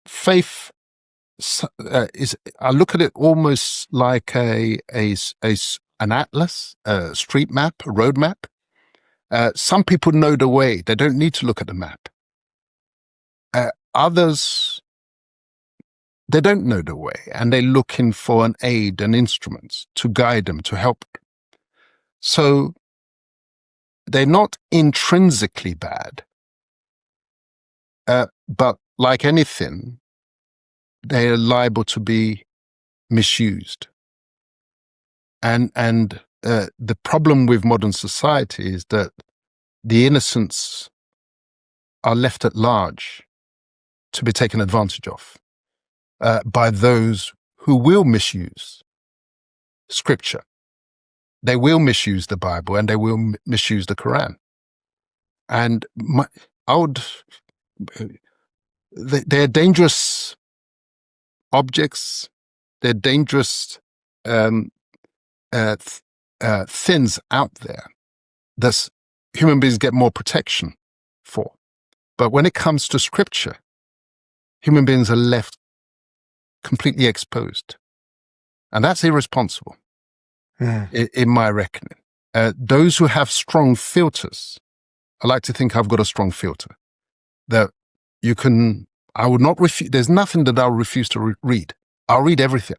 faith is, I look at it almost like an atlas, a street map, a road map. Some people know the way. They don't need to look at the map. Others, they don't know the way, and they're looking for an aid and instruments to guide them, to help them. So they're not intrinsically bad, but like anything, they are liable to be misused. And the problem with modern society is that the innocence are left at large to be taken advantage of by those who will misuse Scripture. They will misuse the Bible, and they will misuse the Quran. And they're dangerous objects. They're dangerous things out there that human beings get more protection for. But when it comes to Scripture, human beings are left completely exposed. And that's irresponsible, in my reckoning. Those who have strong filters, I like to think I've got a strong filter, that I would not refuse, there's nothing that I'll refuse to read. I'll read everything,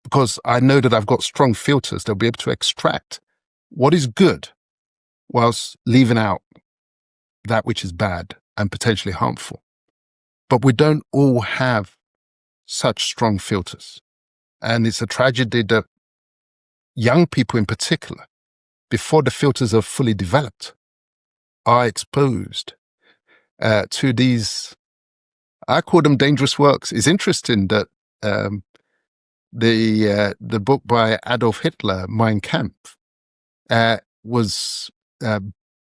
because I know that I've got strong filters that'll be able to extract what is good whilst leaving out that which is bad and potentially harmful. But we don't all have such strong filters. And it's a tragedy that young people in particular, before the filters are fully developed, are exposed to these, I call them dangerous works. It's interesting that the book by Adolf Hitler, Mein Kampf, was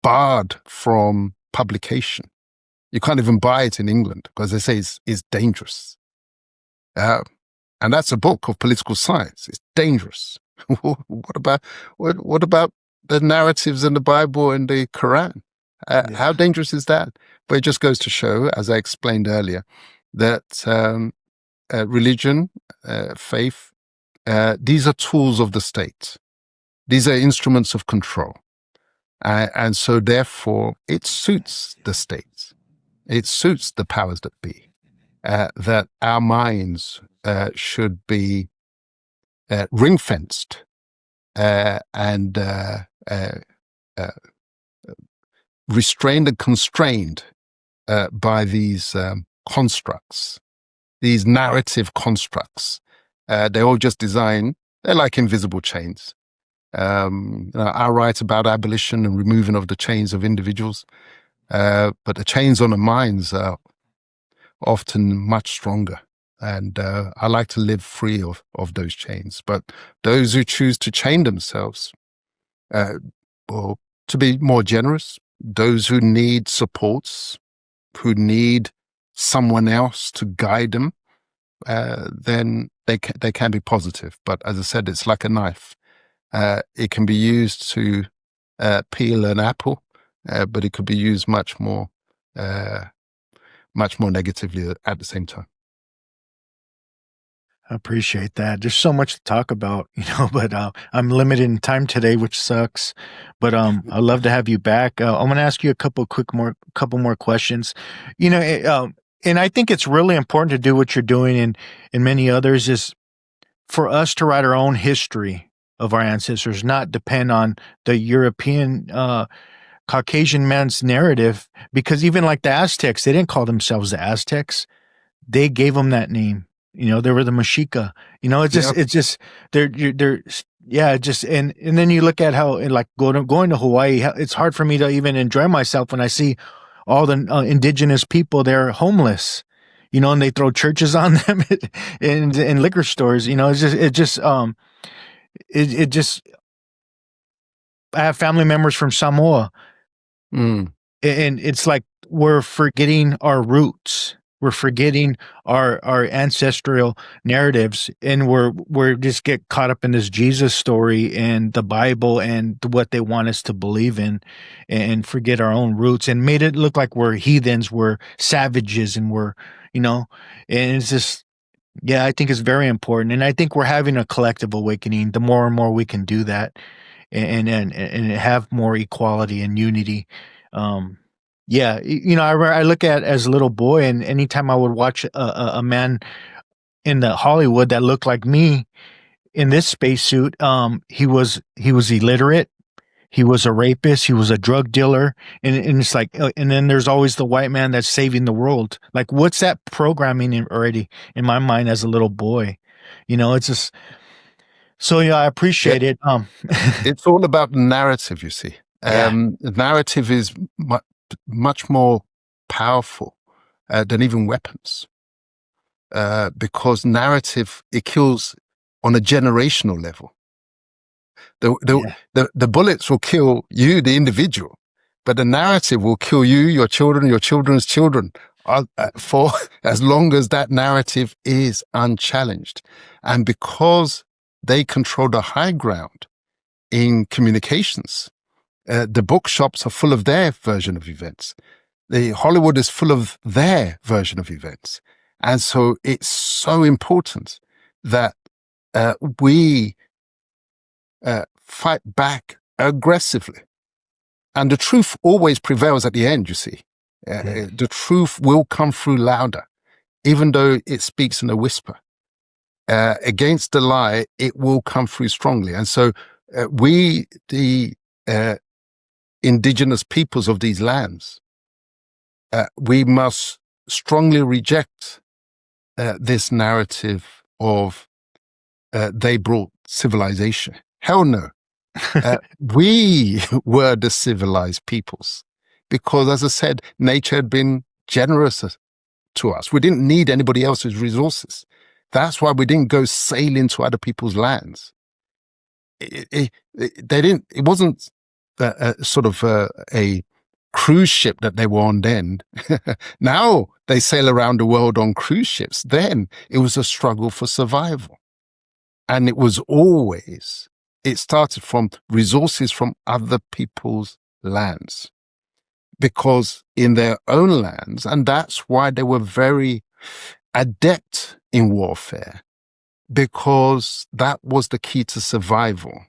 barred from publication. You can't even buy it in England because they say it's dangerous. And that's a book of political science. It's dangerous. What about the narratives in the Bible and the Quran? How dangerous is that? But it just goes to show, as I explained earlier, that religion, faith, these are tools of the state. These are instruments of control. And so therefore, it suits the state. It suits the powers that be, that our minds should be ring-fenced and restrained and constrained by these constructs, these narrative constructs. They're all just designed, they're like invisible chains. I write about abolition and removing of the chains of individuals, but the chains on the minds are often much stronger. And I like to live free of those chains. But those who choose to chain themselves, or to be more generous, those who need supports, who need someone else to guide them, then they can be positive. But as I said, it's like a knife. It can be used to peel an apple, but it could be used much more negatively at the same time. I appreciate that. There's so much to talk about, but I'm limited in time today, which sucks. But I'd love to have you back. I'm going to ask you a couple more questions. And I think it's really important to do what you're doing, and many others, is for us to write our own history of our ancestors, not depend on the European Caucasian man's narrative, because even like the Aztecs, they didn't call themselves the Aztecs. They gave them that name. They were the Mexica. And then you look at how, like going to Hawaii, it's hard for me to even enjoy myself when I see all the indigenous people. They're homeless, and they throw churches on them in liquor stores. I have family members from Samoa, and it's like we're forgetting our roots. We're forgetting our ancestral narratives, and we're just get caught up in this Jesus story and the Bible and what they want us to believe in, and forget our own roots, and made it look like we're heathens, we're savages, and and it's just, I think it's very important. And I think we're having a collective awakening. The more and more we can do that and have more equality and unity. I look at as a little boy, and anytime I would watch a man in the Hollywood that looked like me in this spacesuit, he was illiterate, he was a rapist, he was a drug dealer, and it's like, and then there's always the white man that's saving the world. Like, what's that programming already in my mind as a little boy? It's just. So I appreciate it. It's all about narrative, you see. The narrative is much more powerful than even weapons, because narrative, it kills on a generational level. The bullets will kill you, the individual, but the narrative will kill you, your children, your children's children, for as long as that narrative is unchallenged. And because they control the high ground in communications, the bookshops are full of their version of events. The Hollywood is full of their version of events. And so it's so important that we fight back aggressively. And the truth always prevails at the end, you see. The truth will come through louder, even though it speaks in a whisper. Against the lie, it will come through strongly. And so we, the indigenous peoples of these lands, we must strongly reject this narrative of they brought civilization. Hell no. We were the civilized peoples because, as I said, nature had been generous to us. We didn't need anybody else's resources. That's why we didn't go sailing to other people's lands. It wasn't sort of a cruise ship that they were on then. Now they sail around the world on cruise ships. Then it was a struggle for survival. And it was always, it started from resources from other people's lands. Because in their own lands, and that's why they were very adept in warfare, because that was the key to survival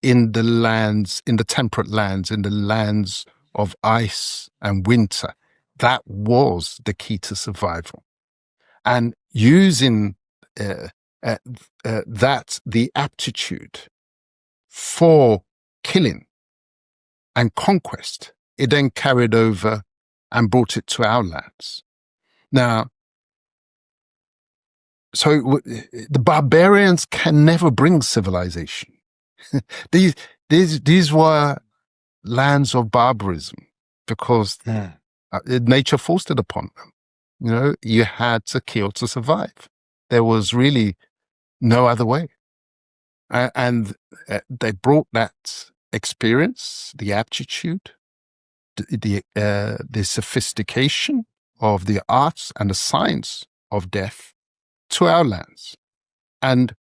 in the lands, in the temperate lands, in the lands of ice and winter. That was the key to survival. And using the aptitude for killing and conquest, it then carried over and brought it to our lands. Now, so the barbarians can never bring civilization. These were lands of barbarism because nature forced it upon them. You know, you had to kill to survive. There was really no other way. And they brought that experience, the aptitude, the sophistication of the arts and the science of death to our lands and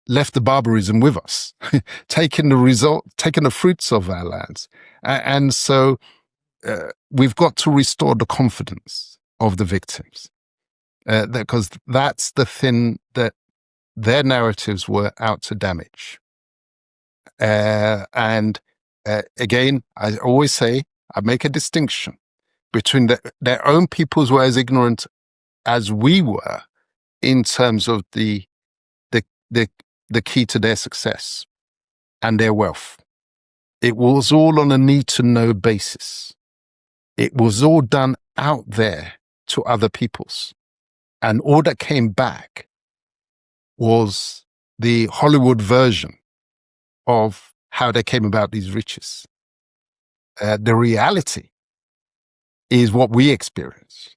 left the barbarism with us, taking the fruits of our lands. And so we've got to restore the confidence of the victims, because that's the thing that their narratives were out to damage. And again, I always say, I make a distinction between their own peoples were as ignorant as we were in terms of the key to their success and their wealth. It was all on a need-to-know basis. It was all done out there to other peoples. And all that came back was the Hollywood version of how they came about these riches. The reality is what we experience.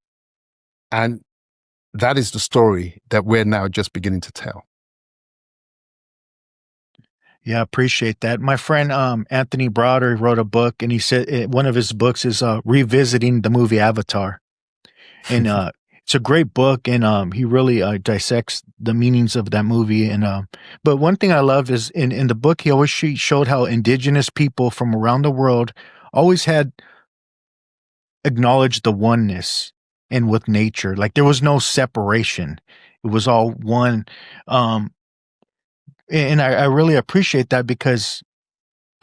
And that is the story that we're now just beginning to tell. Yeah, I appreciate that. My friend Anthony Browder wrote a book, and he said one of his books is revisiting the movie Avatar. And it's a great book, and he really dissects the meanings of that movie. And but one thing I love is in the book, he always showed how indigenous people from around the world always had acknowledged the oneness and with nature. Like there was no separation. It was all one. And I really appreciate that, because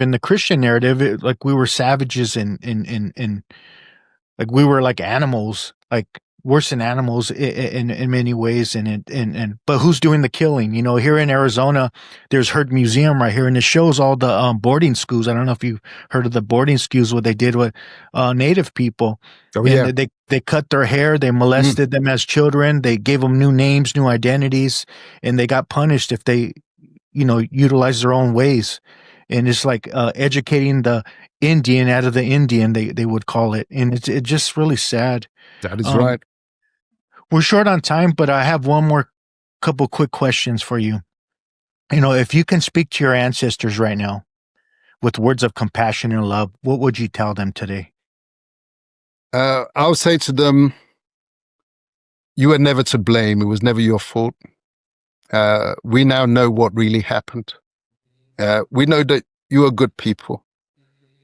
in the Christian narrative, like we were savages and like we were like animals, like worse than animals in many ways. But who's doing the killing? You know, here in Arizona, there's Herd Museum right here, and it shows all the boarding schools. I don't know if you've heard of the boarding schools, what they did with Native people. Oh, yeah. And they cut their hair, they molested them as children, they gave them new names, new identities, and they got punished if they, you know, utilize their own ways. and it's like educating the Indian out of the Indian, they would call it, and it's just really sad. That is right. We're short on time, but I have one more couple quick questions for you. If you can speak to your ancestors right now with words of compassion and love, what would you tell them today? I'll say to them, you were never to blame. It was never your fault. We now know what really happened. We know that you are good people.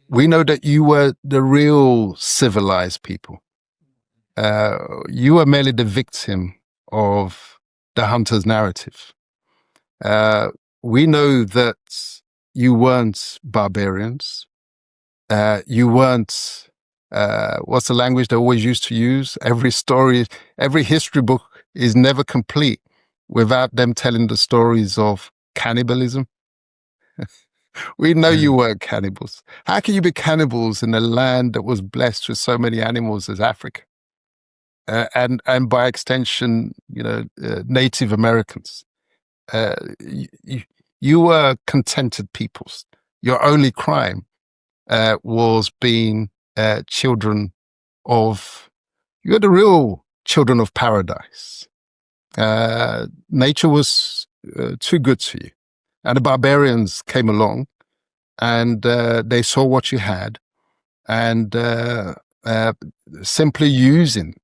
We know that you were the real civilized people. You are merely the victim of the hunter's narrative. We know that you weren't barbarians. You weren't, what's the language they always used to use? Every story, every history book is never complete without them telling the stories of cannibalism. We know you weren't cannibals. How can you be cannibals in a land that was blessed with so many animals as Africa? And by extension, Native Americans. You were contented peoples. Your only crime was being children of, you're the real children of paradise. Nature was too good to you. And the barbarians came along and they saw what you had, and simply using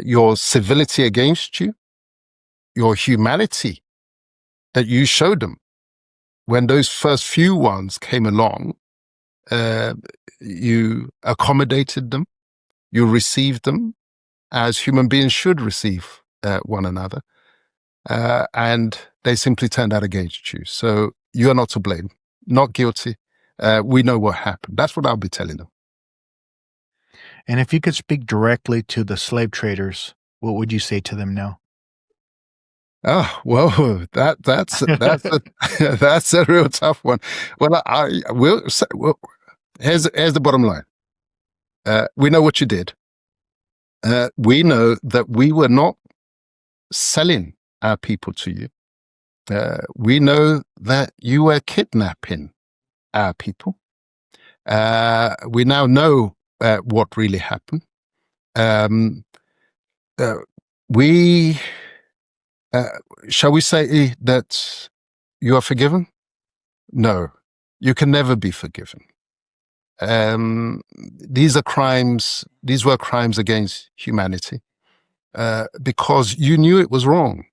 your civility against you, your humanity that you showed them when those first few ones came along, you accommodated them, you received them as human beings should receive one another, and they simply turned out against you. So you are not to blame, not guilty. We know what happened. That's what I'll be telling them. And if you could speak directly to the slave traders, what would you say to them now? Oh, well, that's that's a real tough one. Well, I will say, here's the bottom line. We know what you did. We know that we were not selling our people to you. We know that you were kidnapping our people. We now know what really happened. Shall we say that you are forgiven? No, you can never be forgiven. These were crimes against humanity, because you knew it was wrong.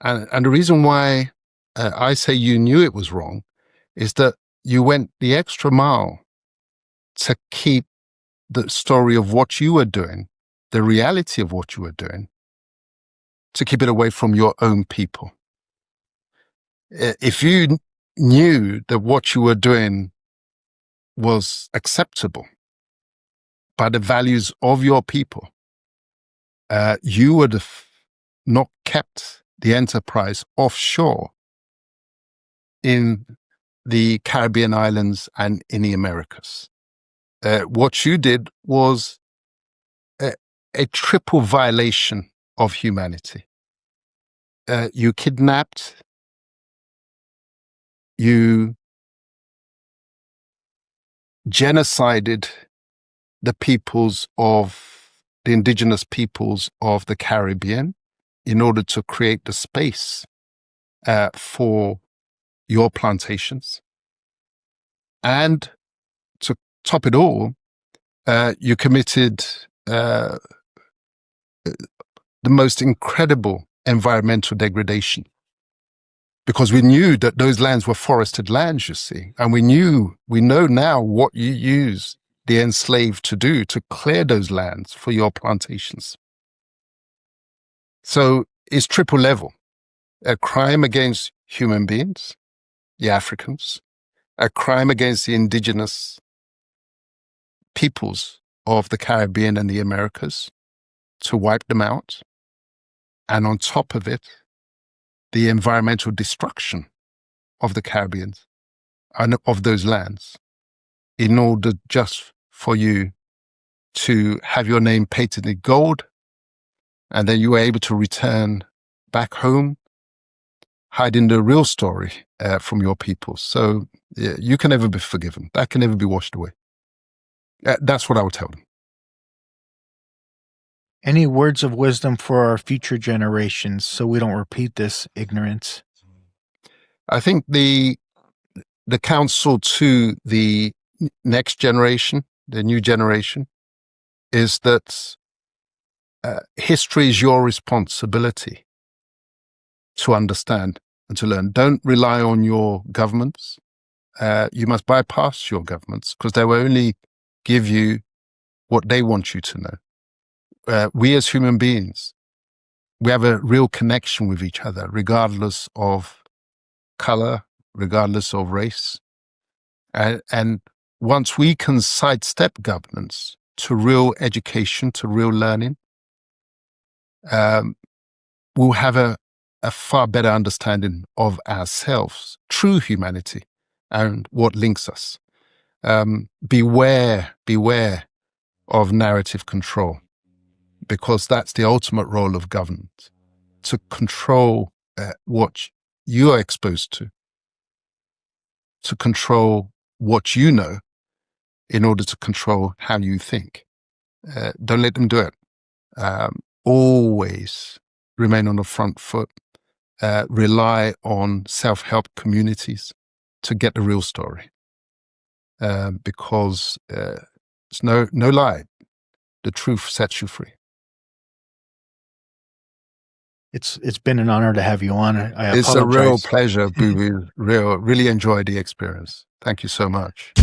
And the reason why I say you knew it was wrong is that you went the extra mile to keep the story of what you were doing, the reality of what you were doing, to keep it away from your own people. If you knew that what you were doing was acceptable by the values of your people, you would have not kept the enterprise offshore in the Caribbean islands and in the Americas. What you did was a triple violation of humanity. You kidnapped, you genocided the indigenous peoples of the Caribbean in order to create the space for your plantations. And to top it all, you committed the most incredible environmental degradation, because we knew that those lands were forested lands, you see, and we know now what you use the enslaved to do to clear those lands for your plantations. So it's triple level: a crime against human beings, the Africans, a crime against the indigenous peoples of the Caribbean and the Americas, to wipe them out, and on top of it, the environmental destruction of the Caribbean and of those lands, in order just for you to have your name painted in gold, and then you were able to return back home hiding the real story from your people. So you can never be forgiven. That can never be washed away. That's what I would tell them. Any words of wisdom for our future generations so we don't repeat this ignorance? I think the counsel to the next generation, the new generation, is that history is your responsibility to understand and to learn. Don't rely on your governments. You must bypass your governments because they will only give you what they want you to know. We as human beings, we have a real connection with each other, regardless of color, regardless of race. And once we can sidestep governance to real education, to real learning, we'll have a far better understanding of ourselves, true humanity, and what links us. Beware of narrative control, because that's the ultimate role of government, to control what you are exposed to control what you know in order to control how you think. Don't let them do it. Always remain on the front foot. Rely on self-help communities to get the real story. Because it's no lie. The truth sets you free. It's been an honor to have you on. I It's apologize. a real pleasure, Boo. Really enjoyed the experience. Thank you so much.